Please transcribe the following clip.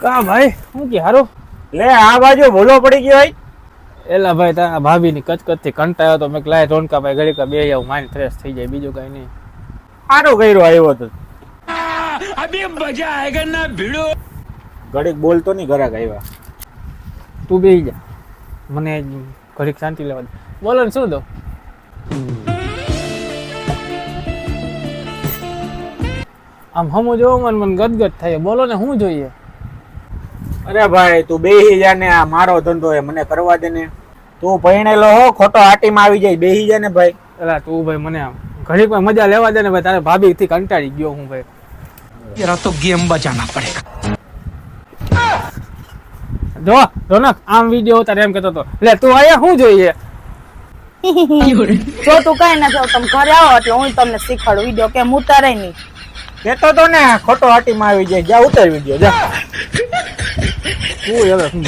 કા ભાઈ હું કે હારું લે આ બાજુ ભૂલો પડી ગયો હોય. એલા ભાઈ તારા ભાભીની કચકચ થી કંટાળ્યો તો મેં લાય રોનકા ભાઈ ઘડીક બે આવું માઇન્ડ ફ્રેશ થઈ જાય બીજું કઈ નહીં. સારું કર્યું આવ્યો તો. अभी मजा आएगा ना भिड़ो. ઘડીક બોલતો નહીં ઘરાક આવ્યા. તું બેસી જા મને ઘડીક શાંતિ લેવા દે. બોલો ને શું દો આમ હમું જોવો મને ગદગદ થાય. બોલો ને શું જોઈએ? અરે ભાઈ તું બેહી જા ને, આ મારો ધંધો હે, મને કરવા દે ને. તું પરણેલો હો, ખોટો આટીમાં આવી જાય, બેહી જા ને ભાઈ. એલા તું ભાઈ મને આમ ઘડીક મજા લેવા દે ને ભાઈ. તારે ભાભી થી કંટાળી ગયો હું ભાઈ. जरा तो गेम बजाना पड़ेगा. જો રોનક આમ વિડીયો તારે એમ કહેતો હતો એટલે તું આયા શું જોઈએ? જો તું કઈ ના જાવ તમે ઘરે આવો એટલે હું તમને શીખવાડું વિડીયો કેમ ઉતારે નહીં. કેતો તો ને ખોટો આટીમાં આવી જાય, જા ઉતાર વિડિયો જા. તું હવે શું